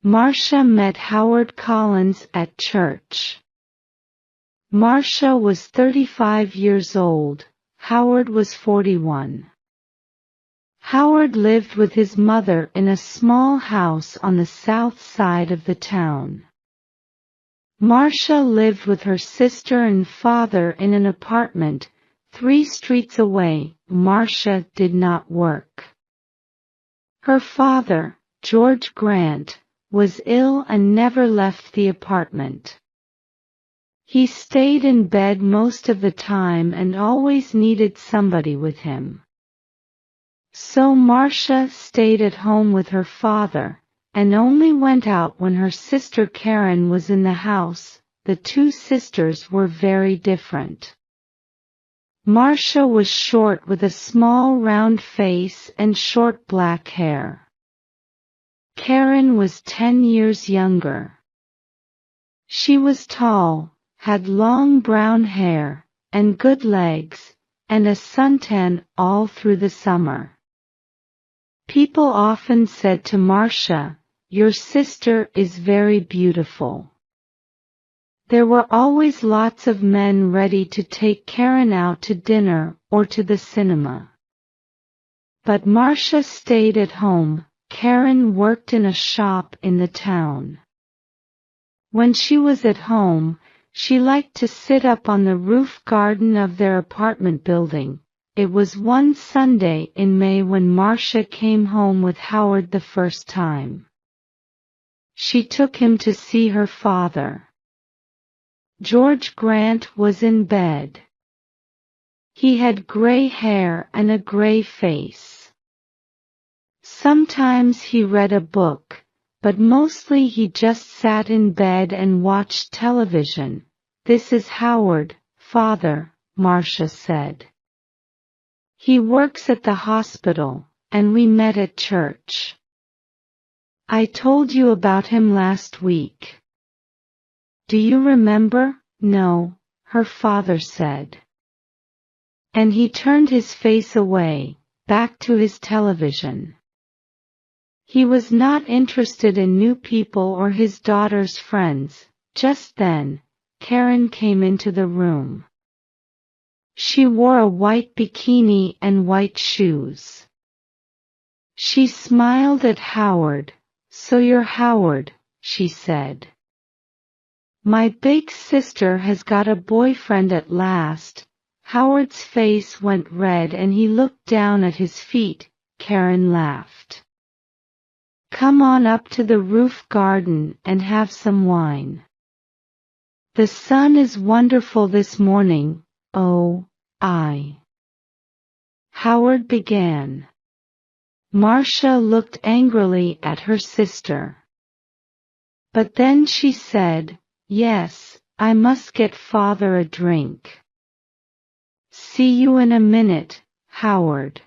Marcia met Howard Collins at church. Marcia was 35 years old, Howard was 41. Howard lived with his mother in a small house on the south side of the town. Marcia lived with her sister and father in an apartment 3 streets away. Marcia did not work. Her father, George Grant, was ill and never left the apartment. He stayed in bed most of the time and always needed somebody with him. So Marcia stayed at home with her father, and only went out when her sister Karen was in the house. The 2 sisters were very different. Marcia was short with a small round face and short black hair. Karen was 10 years younger. She was tall, had long brown hair, and good legs, and a suntan all through the summer. People often said to Marcia, "Your sister is very beautiful." There were always lots of men ready to take Karen out to dinner or to the cinema. But Marcia stayed at home. Karen worked in a shop in the town. When she was at home, she liked to sit up on the roof garden of their apartment building. It was one Sunday in May when Marcia came home with Howard the first time. She took him to see her father. George Grant was in bed. He had gray hair and a gray face. Sometimes he read a book, but mostly he just sat in bed and watched television. "This is Howard, Father," Marcia said. "He works at the hospital, and we met at church. I told you about him last week." "Do you remember?" "No," her father said. And he turned his face away, back to his television. He was not interested in new people or his daughter's friends. Just then, Karen came into the room. She wore a white bikini and white shoes. She smiled at Howard. "So you're Howard," she said. "My big sister has got a boyfriend at last." Howard's face went red and he looked down at his feet. Karen laughed. "Come on up to the roof garden and have some wine. The sun is wonderful this morning." "Oh, Howard began. Marcia looked angrily at her sister. But then she said, "Yes, I must get father a drink." "See you in a minute, Howard.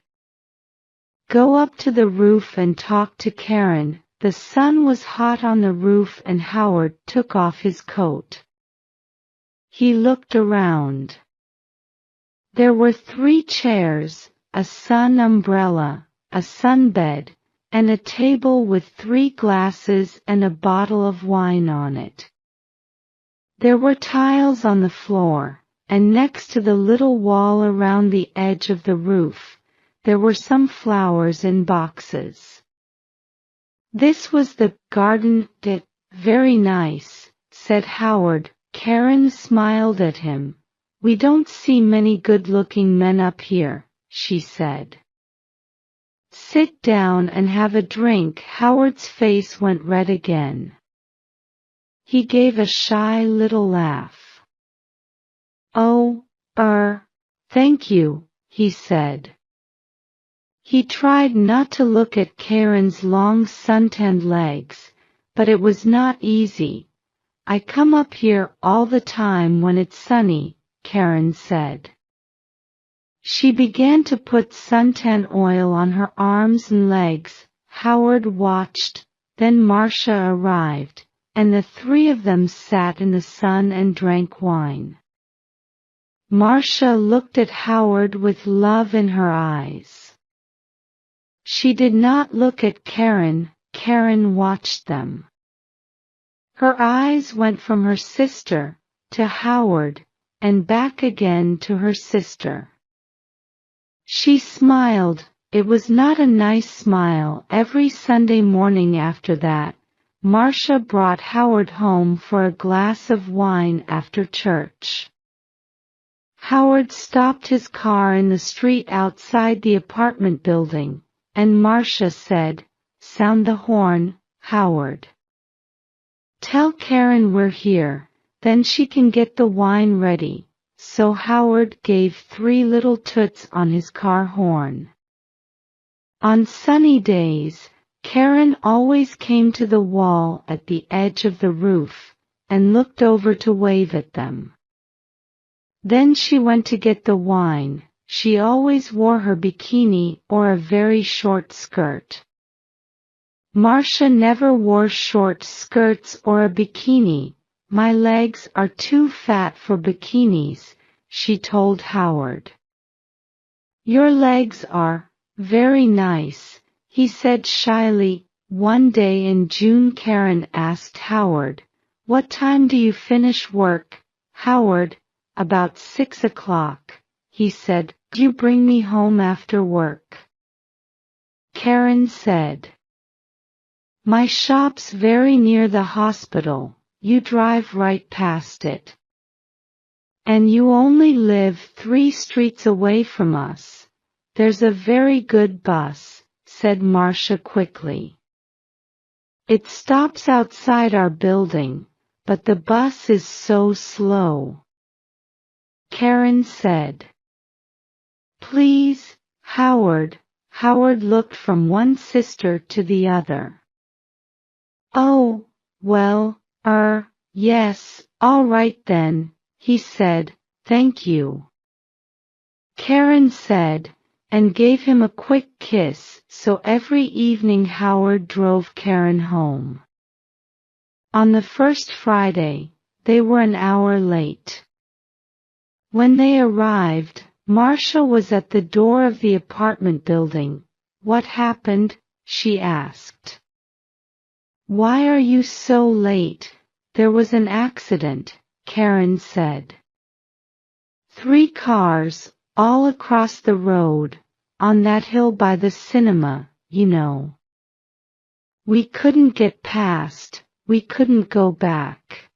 Go up to the roof and talk to Karen." The sun was hot on the roof and Howard took off his coat. He looked around. There were 3 chairs, a sun umbrella, a sunbed, and a table with 3 glasses and a bottle of wine on it. There were tiles on the floor, and next to the little wall around the edge of the roof, there were some flowers in boxes. "This was the garden. Very nice," said Howard. Karen smiled at him. "We don't see many good-looking men up here," she said. "Sit down and have a drink." Howard's face went red again. He gave a shy little laugh. "Oh, thank you," he said. He tried not to look at Karen's long suntanned legs, but it was not easy. "I come up here all the time when it's sunny," Karen said. She began to put suntan oil on her arms and legs. Howard watched. Then Marcia arrived, and the 3 of them sat in the sun and drank wine. Marcia looked at Howard with love in her eyes. She did not look at Karen. Karen watched them. Her eyes went from her sister to Howard, and back again to her sister. She smiled. It was not a nice smile. Every Sunday morning after that, Marcia brought Howard home for a glass of wine after church. Howard stopped his car in the street outside the apartment building, and Marcia said, "Sound the horn, Howard. Tell Karen we're here, then she can get the wine ready." So Howard gave 3 little toots on his car horn. On sunny days, Karen always came to the wall at the edge of the roof, and looked over to wave at them. Then she went to get the wine. She always wore her bikini or a very short skirt. Marcia never wore short skirts or a bikini. "My legs are too fat for bikinis," she told Howard. "Your legs are very nice," he said shyly. One day in June, Karen asked Howard, "What time do you finish work, Howard?" "About 6 o'clock," he said. "Do you bring me home after work?" Karen said, "My shop's very near the hospital. You drive right past it. And you only live 3 streets away from us. There's a very good bus," said Marcia quickly. "It stops outside our building, but the bus is so slow." Karen said, "Please, Howard." Howard looked from one sister to the other. "Oh, well, yes, all right then," he said, "thank you." Karen said, and gave him a quick kiss. So every evening Howard drove Karen home. On the first Friday, they were an hour late. When they arrived, Marcia was at the door of the apartment building. "What happened?" she asked. "Why are you so late?" "There was an accident," Karen said. 3 cars, all across the road, on that hill by the cinema, you know. We couldn't get past, we couldn't go back.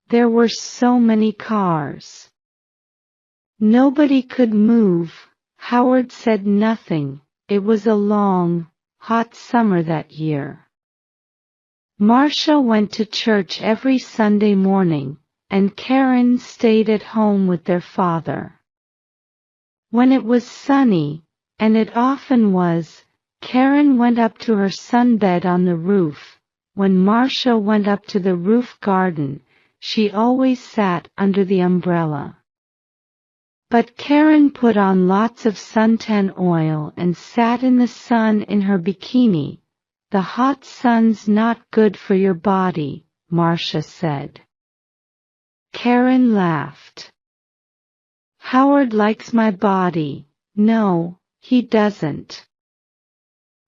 There were so many cars. Nobody could move." Howard said nothing. It was a long, hot summer that year. Marcia went to church every Sunday morning, and Karen stayed at home with their father. When it was sunny, and it often was, Karen went up to her sunbed on the roof. When Marcia went up to the roof garden, she always sat under the umbrella. But Karen put on lots of suntan oil and sat in the sun in her bikini. "The hot sun's not good for your body," Marcia said. Karen laughed. "Howard likes my body." "No, he doesn't,"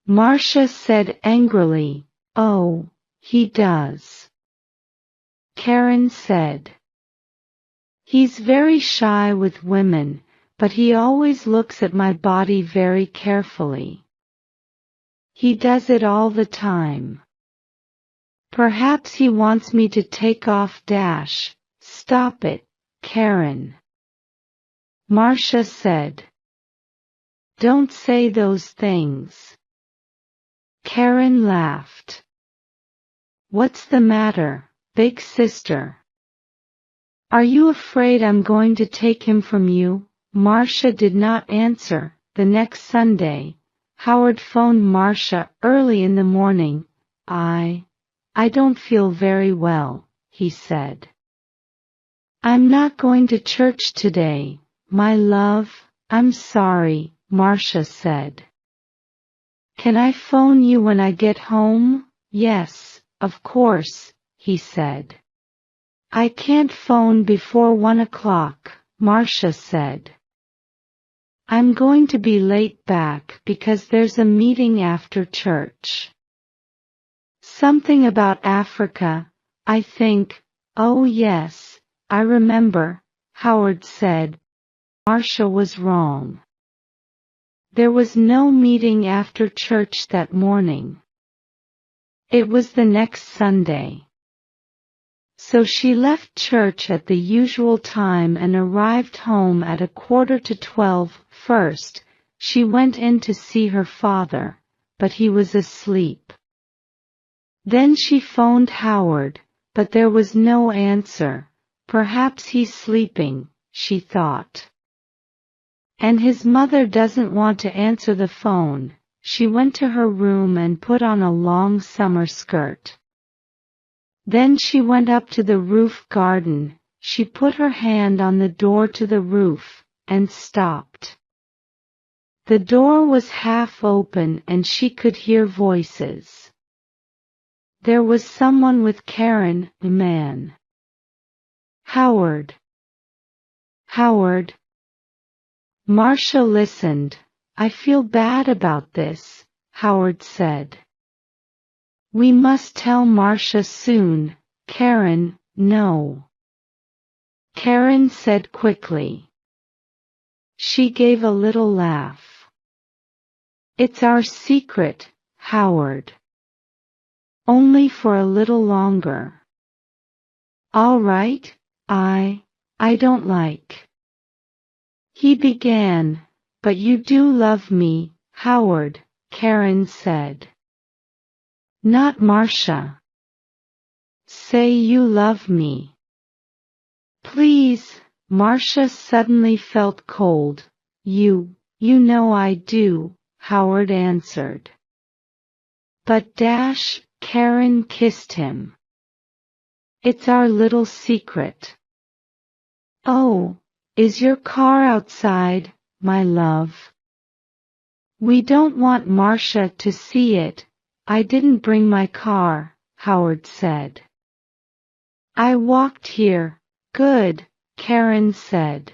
Marcia said angrily. "Oh, he does," Karen said. "He's very shy with women, but he always looks at my body very carefully. He does it all the time. Perhaps he wants me to take off dash." "Stop it, Karen," Marcia said. "Don't say those things." Karen laughed. "What's the matter, big sister? Are you afraid I'm going to take him from you?" Marcia did not answer. The next Sunday, Howard phoned Marcia early in the morning. I don't feel very well," he said. "I'm not going to church today, my love." "I'm sorry," Marcia said. "Can I phone you when I get home?" "Yes, of course," he said. "I can't phone before 1 o'clock," Marcia said. "I'm going to be late back because there's a meeting after church." Something about Africa, I think. Oh yes, I remember, Howard said. Marcia was wrong. There was no meeting after church that morning. It was the next Sunday. So she left church at the usual time and arrived home at 11:45. First, she went in to see her father, but he was asleep. Then she phoned Howard, but there was no answer. Perhaps he's sleeping, she thought. And his mother doesn't want to answer the phone. She went to her room and put on a long summer skirt. Then she went up to the roof garden. She put her hand on the door to the roof, and stopped. The door was half open and she could hear voices. There was someone with Karen, the man. Howard. Howard. Marcia listened. I feel bad about this, Howard said. We must tell Marcia soon. Karen, no. Karen said quickly. She gave a little laugh. It's our secret, Howard. Only for a little longer. All right, I don't like. He began, but you do love me, Howard, Karen said. Not Marcia. Say you love me. Please, Marcia suddenly felt cold. You know I do, Howard answered. But Karen kissed him. It's our little secret. Oh, is your car outside, my love? We don't want Marcia to see it. I didn't bring my car, Howard said. I walked here. Good, Karen said.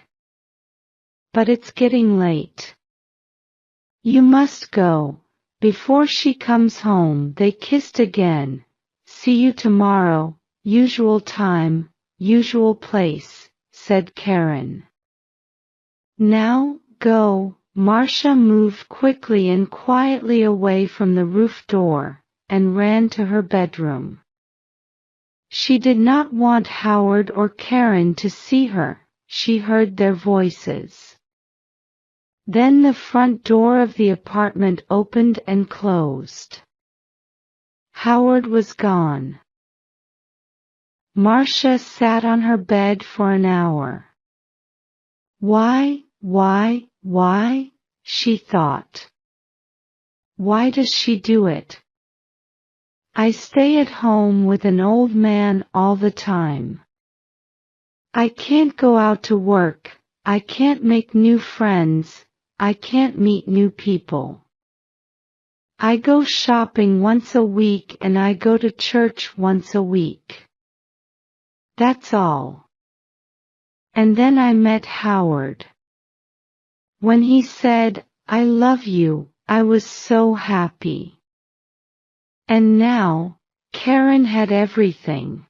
But it's getting late. You must go. Before she comes home. They kissed again. See you tomorrow, usual time, usual place, said Karen. Now, go. Marcia moved quickly and quietly away from the roof door, and ran to her bedroom. She did not want Howard or Karen to see her. She heard their voices. Then the front door of the apartment opened and closed. Howard was gone. Marcia sat on her bed for an hour. Why, she thought. Why does she do it? I stay at home with an old man all the time. I can't go out to work, I can't make new friends, I can't meet new people. I go shopping once a week and I go to church once a week. That's all. And then I met Howard. When he said, I love you, I was so happy. And now, Karen had everything.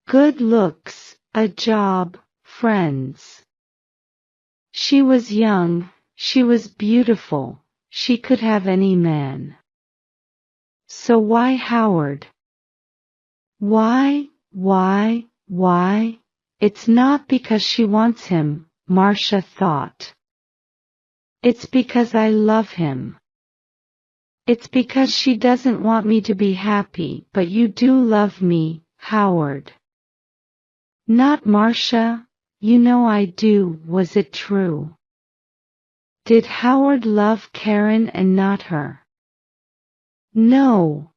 Good looks, a job, friends. She was young, she was beautiful, she could have any man. So why Howard? Why? It's not because she wants him, Marcia thought. It's because I love him. It's because she doesn't want me to be happy. But you do love me, Howard. Not Marcia, you know I do. Was it true? Did Howard love Karen and not her? No.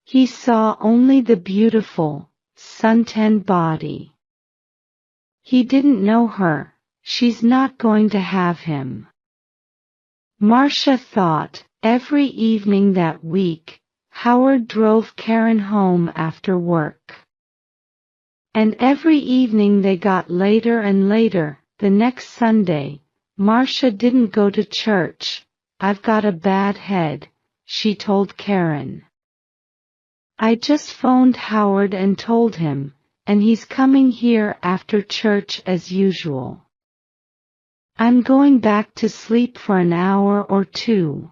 He saw only the beautiful, suntanned body. He didn't know her. She's not going to have him. Marcia thought. Every evening that week, Howard drove Karen home after work. And every evening they got later and later. The next Sunday, Marcia didn't go to church. I've got a bad head, she told Karen. I just phoned Howard and told him, and he's coming here after church as usual. I'm going back to sleep for an hour or two."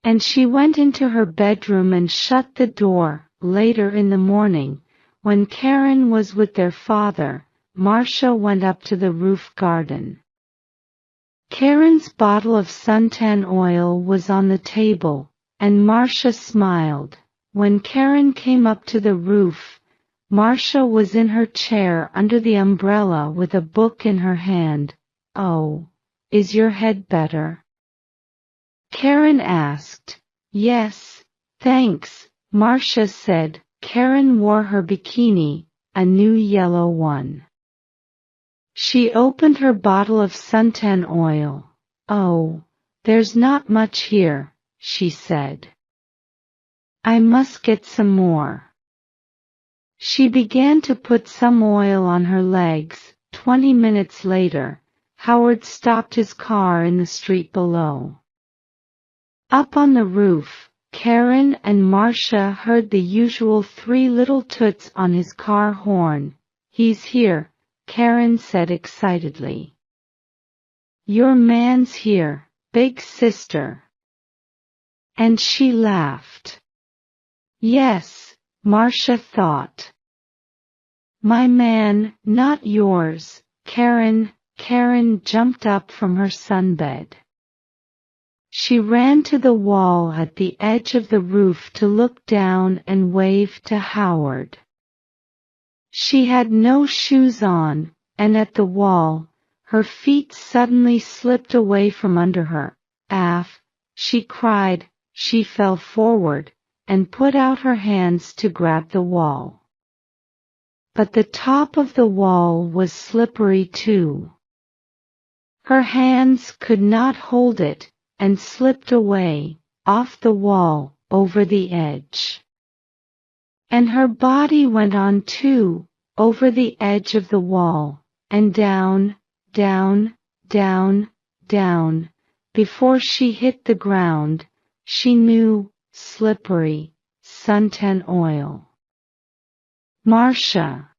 And she went into her bedroom and shut the door. Later in the morning, when Karen was with their father, Marcia went up to the roof garden. Karen's bottle of suntan oil was on the table, and Marcia smiled. When Karen came up to the roof, Marcia was in her chair under the umbrella with a book in her hand. "Oh, is your head better?" Karen asked. "Yes, thanks," Marcia said. Karen wore her bikini, a new yellow one. She opened her bottle of suntan oil. "Oh, there's not much here," she said. "I must get some more." She began to put some oil on her legs. 20 minutes later, Howard stopped his car in the street below. Up on the roof, Karen and Marcia heard the usual 3 little toots on his car horn. "He's here," Karen said excitedly. "Your man's here, big sister." And she laughed. Yes, Marcia thought. My man, not yours, Karen. Karen jumped up from her sunbed. She ran to the wall at the edge of the roof to look down and wave to Howard. She had no shoes on, and at the wall, her feet suddenly slipped away from under her. "Aff!" she cried. She fell forward, and put out her hands to grab the wall. But the top of the wall was slippery too. Her hands could not hold it, and slipped away, off the wall, over the edge. And her body went on too, over the edge of the wall, and down, down, down, down. Before she hit the ground, she knew, slippery, suntan oil. Marcia,